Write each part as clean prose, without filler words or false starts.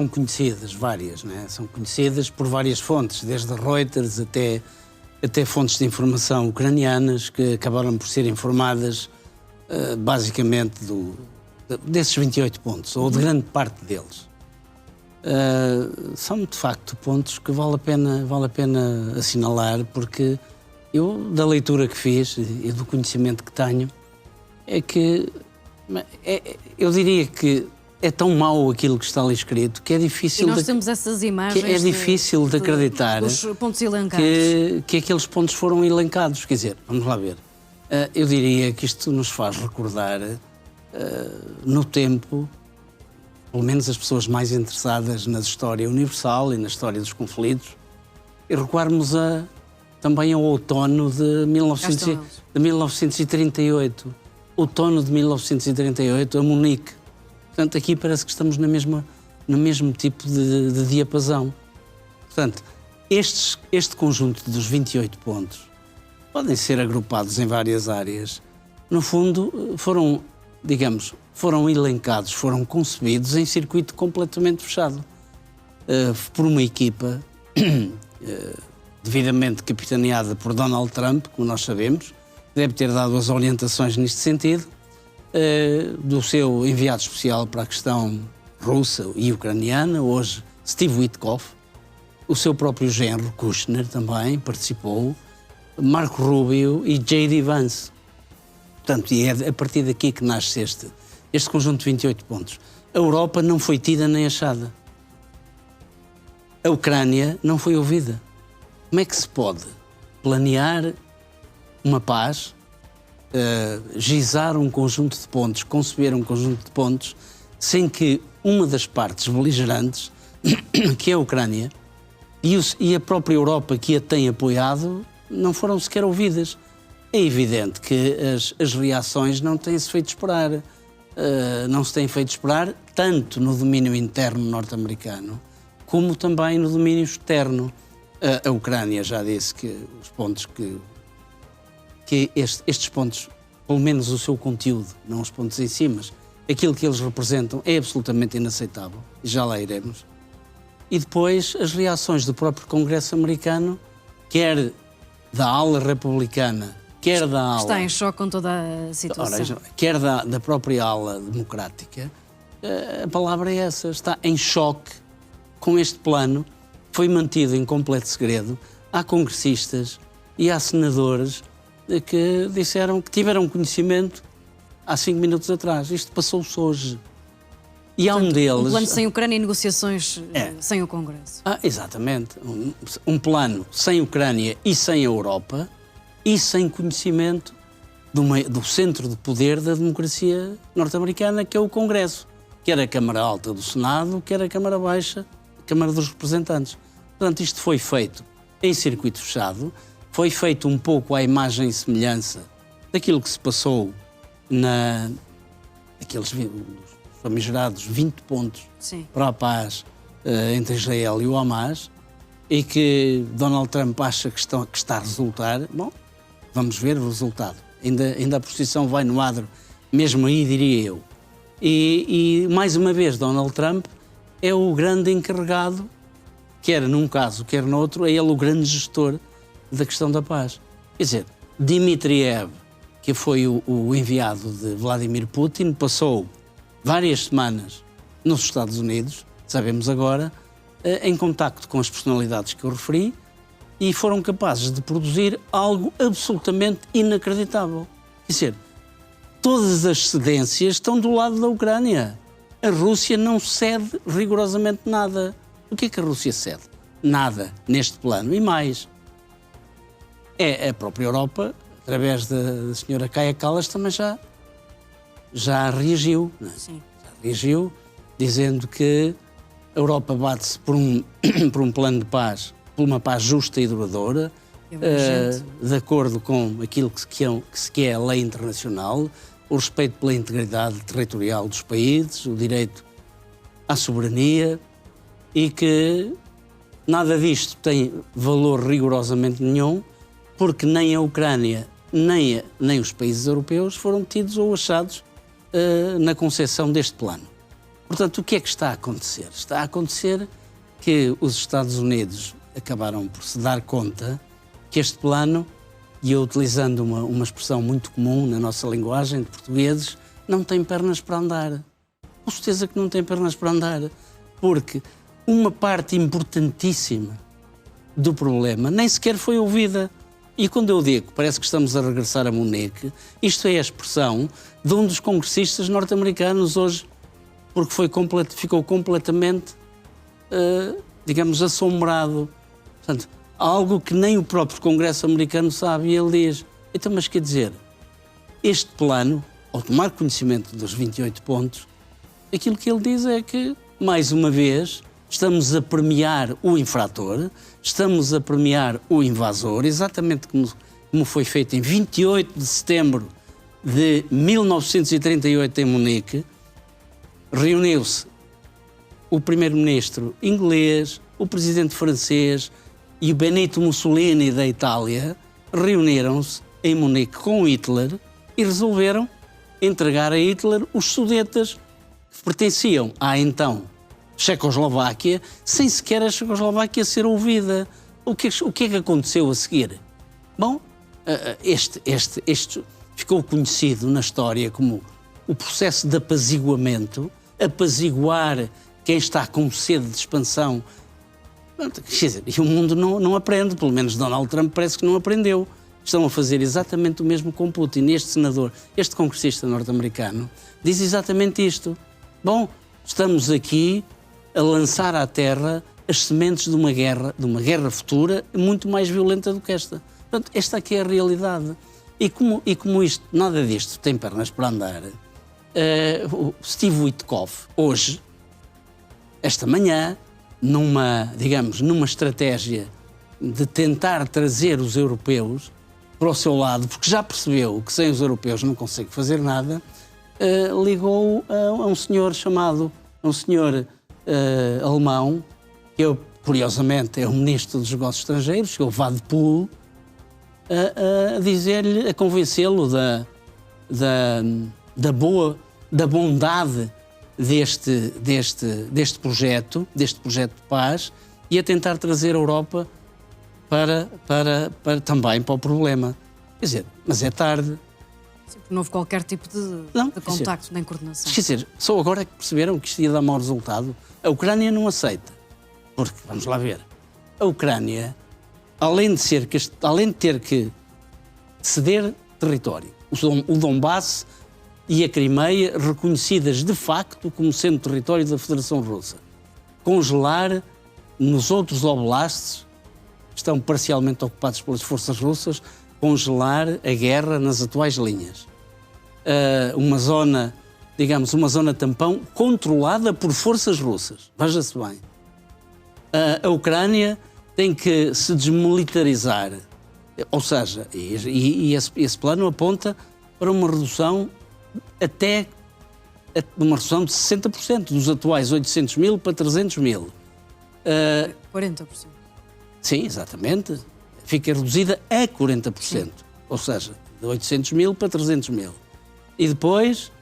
São conhecidas várias, né? São conhecidas por várias fontes, desde Reuters até fontes de informação ucranianas que acabaram por ser informadas basicamente desses 28 pontos, ou de grande parte deles. São de facto pontos que vale a pena assinalar, porque eu, da leitura que fiz e do conhecimento que tenho, é que eu diria que é tão mau aquilo que está ali escrito que é difícil. E nós temos essas imagens. É difícil de acreditar dos pontos elencados. que aqueles pontos foram elencados. Quer dizer, vamos lá ver. Eu diria que isto nos faz recordar no tempo, pelo menos as pessoas mais interessadas na história universal e na história dos conflitos, e recuarmos também ao outono de 1938. Outono de 1938, a Munique. Portanto, aqui parece que estamos no mesmo tipo de diapasão. Portanto, este conjunto dos 28 pontos podem ser agrupados em várias áreas. No fundo, foram elencados, foram concebidos em circuito completamente fechado por uma equipa devidamente capitaneada por Donald Trump, como nós sabemos, deve ter dado as orientações neste sentido, do seu enviado especial para a questão russa e ucraniana, hoje Steve Witkoff, o seu próprio genro Kushner também participou, Marco Rubio e J.D. Vance. Portanto, e é a partir daqui que nasce este conjunto de 28 pontos. A Europa não foi tida nem achada. A Ucrânia não foi ouvida. Como é que se pode planear uma paz, gizar um conjunto de pontos, conceber um conjunto de pontos, sem que uma das partes beligerantes, que é a Ucrânia, e a própria Europa que a tem apoiado, não foram sequer ouvidas? É evidente que as reações não têm-se feito esperar. Não se têm feito esperar tanto no domínio interno norte-americano, como também no domínio externo. A Ucrânia já disse que os pontos que estes pontos, pelo menos o seu conteúdo, não os pontos em si, mas aquilo que eles representam é absolutamente inaceitável, e já lá iremos. E depois as reações do próprio Congresso americano, quer da ala republicana, quer da ala... Está em choque com toda a situação. Quer da própria ala democrática, a palavra é essa, está em choque com este plano, foi mantido em completo segredo. Há congressistas e há senadores que disseram que tiveram conhecimento há 5 minutos atrás. Isto passou-se hoje. E há um deles... Um plano sem Ucrânia e negociações sem o Congresso. Exatamente. Um plano sem Ucrânia e sem a Europa e sem conhecimento do centro de poder da democracia norte-americana, que é o Congresso. Quer a Câmara Alta do Senado, quer a Câmara Baixa, a Câmara dos Representantes. Portanto, isto foi feito em circuito fechado, foi feito um pouco à imagem e semelhança daquilo que se passou naqueles famigerados 20 pontos para a paz entre Israel e o Hamas, e que Donald Trump acha que está a resultar. Bom, vamos ver o resultado. Ainda a posição vai no adro, mesmo aí, diria eu. E mais uma vez, Donald Trump é o grande encarregado, quer num caso, quer no outro, é ele o grande gestor da questão da paz. Quer dizer, Dmitriev, que foi o enviado de Vladimir Putin, passou várias semanas nos Estados Unidos, sabemos agora, em contacto com as personalidades que eu referi, e foram capazes de produzir algo absolutamente inacreditável. Quer dizer, todas as cedências estão do lado da Ucrânia. A Rússia não cede rigorosamente nada. O que é que a Rússia cede? Nada neste plano. E mais, a própria Europa, através da senhora Kaja Kallas, também já reagiu. Não é? Sim. Já reagiu, dizendo que a Europa bate-se por um plano de paz, por uma paz justa e duradoura, de acordo com aquilo que se quer a lei internacional, o respeito pela integridade territorial dos países, o direito à soberania, e que nada disto tem valor rigorosamente nenhum, porque nem a Ucrânia nem os países europeus foram tidos ou achados na concepção deste plano. Portanto, o que é que está a acontecer? Está a acontecer que os Estados Unidos acabaram por se dar conta que este plano, e eu utilizando uma expressão muito comum na nossa linguagem de portugueses, não tem pernas para andar. Com certeza que não tem pernas para andar, porque uma parte importantíssima do problema nem sequer foi ouvida. E quando eu digo, parece que estamos a regressar a Munique, isto é a expressão de um dos congressistas norte-americanos hoje, porque ficou completamente, digamos, assombrado. Portanto, algo que nem o próprio Congresso americano sabe, e ele diz, então, mas quer dizer, este plano, ao tomar conhecimento dos 28 pontos, aquilo que ele diz é que, mais uma vez, estamos a premiar o infrator, estamos a premiar o invasor, exatamente como foi feito em 28 de setembro de 1938 em Munique. Reuniu-se o primeiro-ministro inglês, o presidente francês e o Benito Mussolini da Itália, reuniram-se em Munique com Hitler e resolveram entregar a Hitler os Sudetas que pertenciam à então Checoslováquia, sem sequer a Checoslováquia ser ouvida. O que é que aconteceu a seguir? Bom, este ficou conhecido na história como o processo de apaziguamento, apaziguar quem está com sede de expansão. E o mundo não aprende, pelo menos Donald Trump parece que não aprendeu. Estão a fazer exatamente o mesmo com Putin. E este senador, este congressista norte-americano, diz exatamente isto. Bom, estamos aqui a lançar à terra as sementes de uma guerra futura muito mais violenta do que esta. Portanto, esta aqui é a realidade. E como nada disto tem pernas para andar, o Steve Witkoff, hoje, esta manhã, numa estratégia de tentar trazer os europeus para o seu lado, porque já percebeu que sem os europeus não consegue fazer nada, ligou a um senhor alemão, que curiosamente é o ministro dos Negócios Estrangeiros, que é o Vadpol, a dizer-lhe, a convencê-lo da bondade deste projeto de paz, e a tentar trazer a Europa também para o problema. Quer dizer, mas é tarde. Sim, não houve qualquer tipo de contacto nem coordenação. Quer dizer, só agora é que perceberam que isto ia dar mau resultado. A Ucrânia não aceita. Porque, vamos lá ver, a Ucrânia, além de ter que ceder território, o Donbass e a Crimeia, reconhecidas de facto como sendo território da Federação Russa, congelar nos outros oblasts, que estão parcialmente ocupados pelas forças russas, congelar a guerra nas atuais linhas. Uma zona tampão controlada por forças russas. Veja-se bem. A Ucrânia tem que se desmilitarizar. Ou seja, esse plano aponta para uma redução de 60% dos atuais 800 mil para 300 mil. 40%. Sim, exatamente. Fica reduzida a 40%. Sim. Ou seja, de 800 mil para 300 mil. E depois,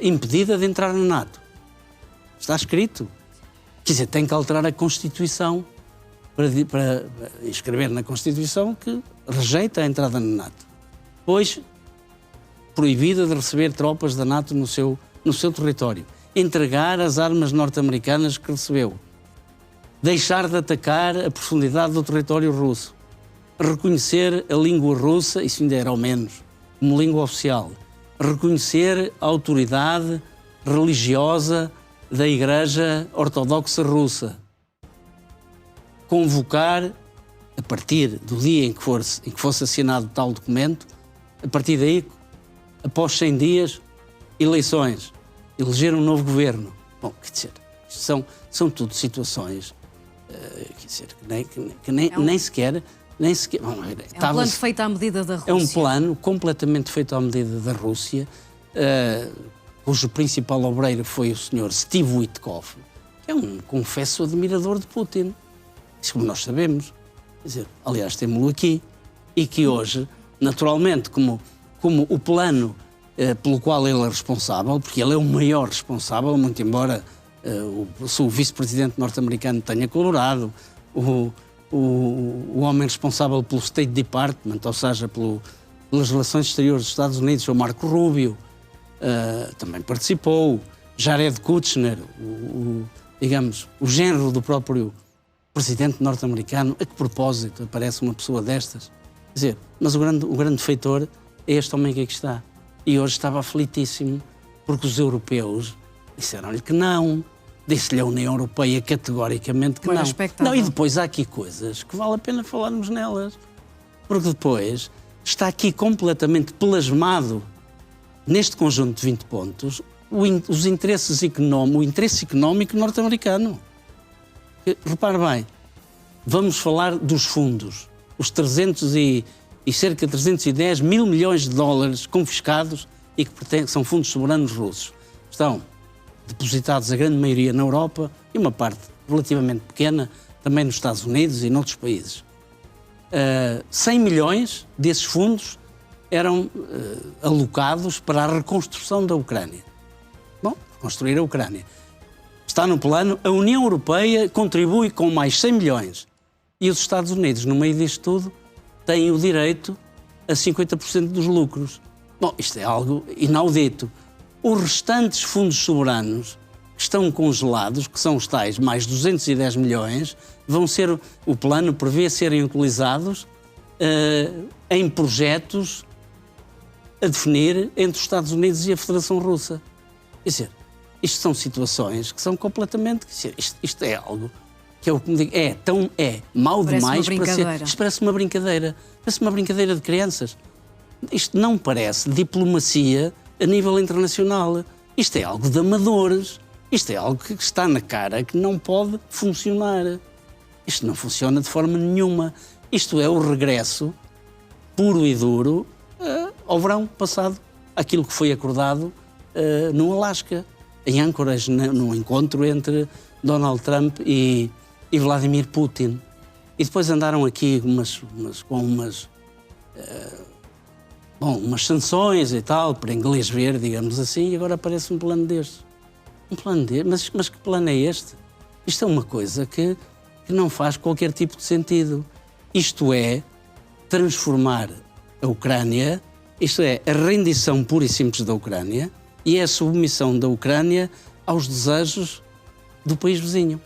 impedida de entrar na NATO. Está escrito. Quer dizer, tem que alterar a Constituição para escrever na Constituição que rejeita a entrada na NATO. Depois, proibida de receber tropas da NATO no seu território. Entregar as armas norte-americanas que recebeu. Deixar de atacar a profundidade do território russo. Reconhecer a língua russa, isso ainda era ao menos, como língua oficial. Reconhecer a autoridade religiosa da Igreja Ortodoxa Russa. Convocar, a partir do dia em que fosse assinado tal documento, a partir daí, após 100 dias, eleições, eleger um novo governo. Bom, quer dizer, são tudo situações, quer dizer, que nem sequer... Bom, é um plano feito à medida da Rússia. É um plano completamente feito à medida da Rússia, cujo principal obreiro foi o senhor Steve Witkoff, que é um confesso admirador de Putin. Isso como nós sabemos. Quer dizer, aliás, temos-lo aqui. E que hoje, naturalmente, como o plano pelo qual ele é responsável, porque ele é o maior responsável, muito embora o vice-presidente norte-americano tenha colaborado, o homem responsável pelo State Department, ou seja, pelas relações exteriores dos Estados Unidos, o Marco Rubio, também participou, Jared Kushner, digamos, o genro do próprio presidente norte-americano. A que propósito aparece uma pessoa destas? Quer dizer, mas o grande feitor é este homem que aqui está. E hoje estava aflitíssimo, porque os europeus disseram-lhe que não, disse-lhe a União Europeia categoricamente que não. Não, e depois há aqui coisas que vale a pena falarmos nelas, porque depois está aqui completamente plasmado, neste conjunto de 20 pontos, o interesse económico norte-americano. Repare bem, vamos falar dos fundos, os 300 e cerca de 310 mil milhões de dólares confiscados e que são fundos soberanos russos. Estão depositados a grande maioria na Europa e uma parte relativamente pequena também nos Estados Unidos e noutros países. 100 milhões desses fundos eram alocados para a reconstrução da Ucrânia. Bom, reconstruir a Ucrânia. Está no plano, a União Europeia contribui com mais 100 milhões e os Estados Unidos, no meio disto tudo, têm o direito a 50% dos lucros. Bom, isto é algo inaudito. Os restantes fundos soberanos que estão congelados, que são os tais mais 210 milhões, o plano prevê serem utilizados em projetos a definir entre os Estados Unidos e a Federação Russa. Quer dizer, isto são situações que são completamente... Isto é algo que é o que me digo, é mau demais para ser... Isto parece uma brincadeira. Parece uma brincadeira de crianças. Isto não parece diplomacia a nível internacional. Isto é algo de amadores. Isto é algo que está na cara que não pode funcionar. Isto não funciona de forma nenhuma. Isto é o regresso puro e duro ao verão passado. Aquilo que foi acordado no Alasca, em Anchorage, no encontro entre Donald Trump e Vladimir Putin. E depois andaram aqui com umas sanções e tal, para inglês ver, digamos assim, e agora aparece um plano deste. Um plano deste? Mas que plano é este? Isto é uma coisa que não faz qualquer tipo de sentido. Isto é transformar a Ucrânia, isto é a rendição pura e simples da Ucrânia, e é a submissão da Ucrânia aos desejos do país vizinho.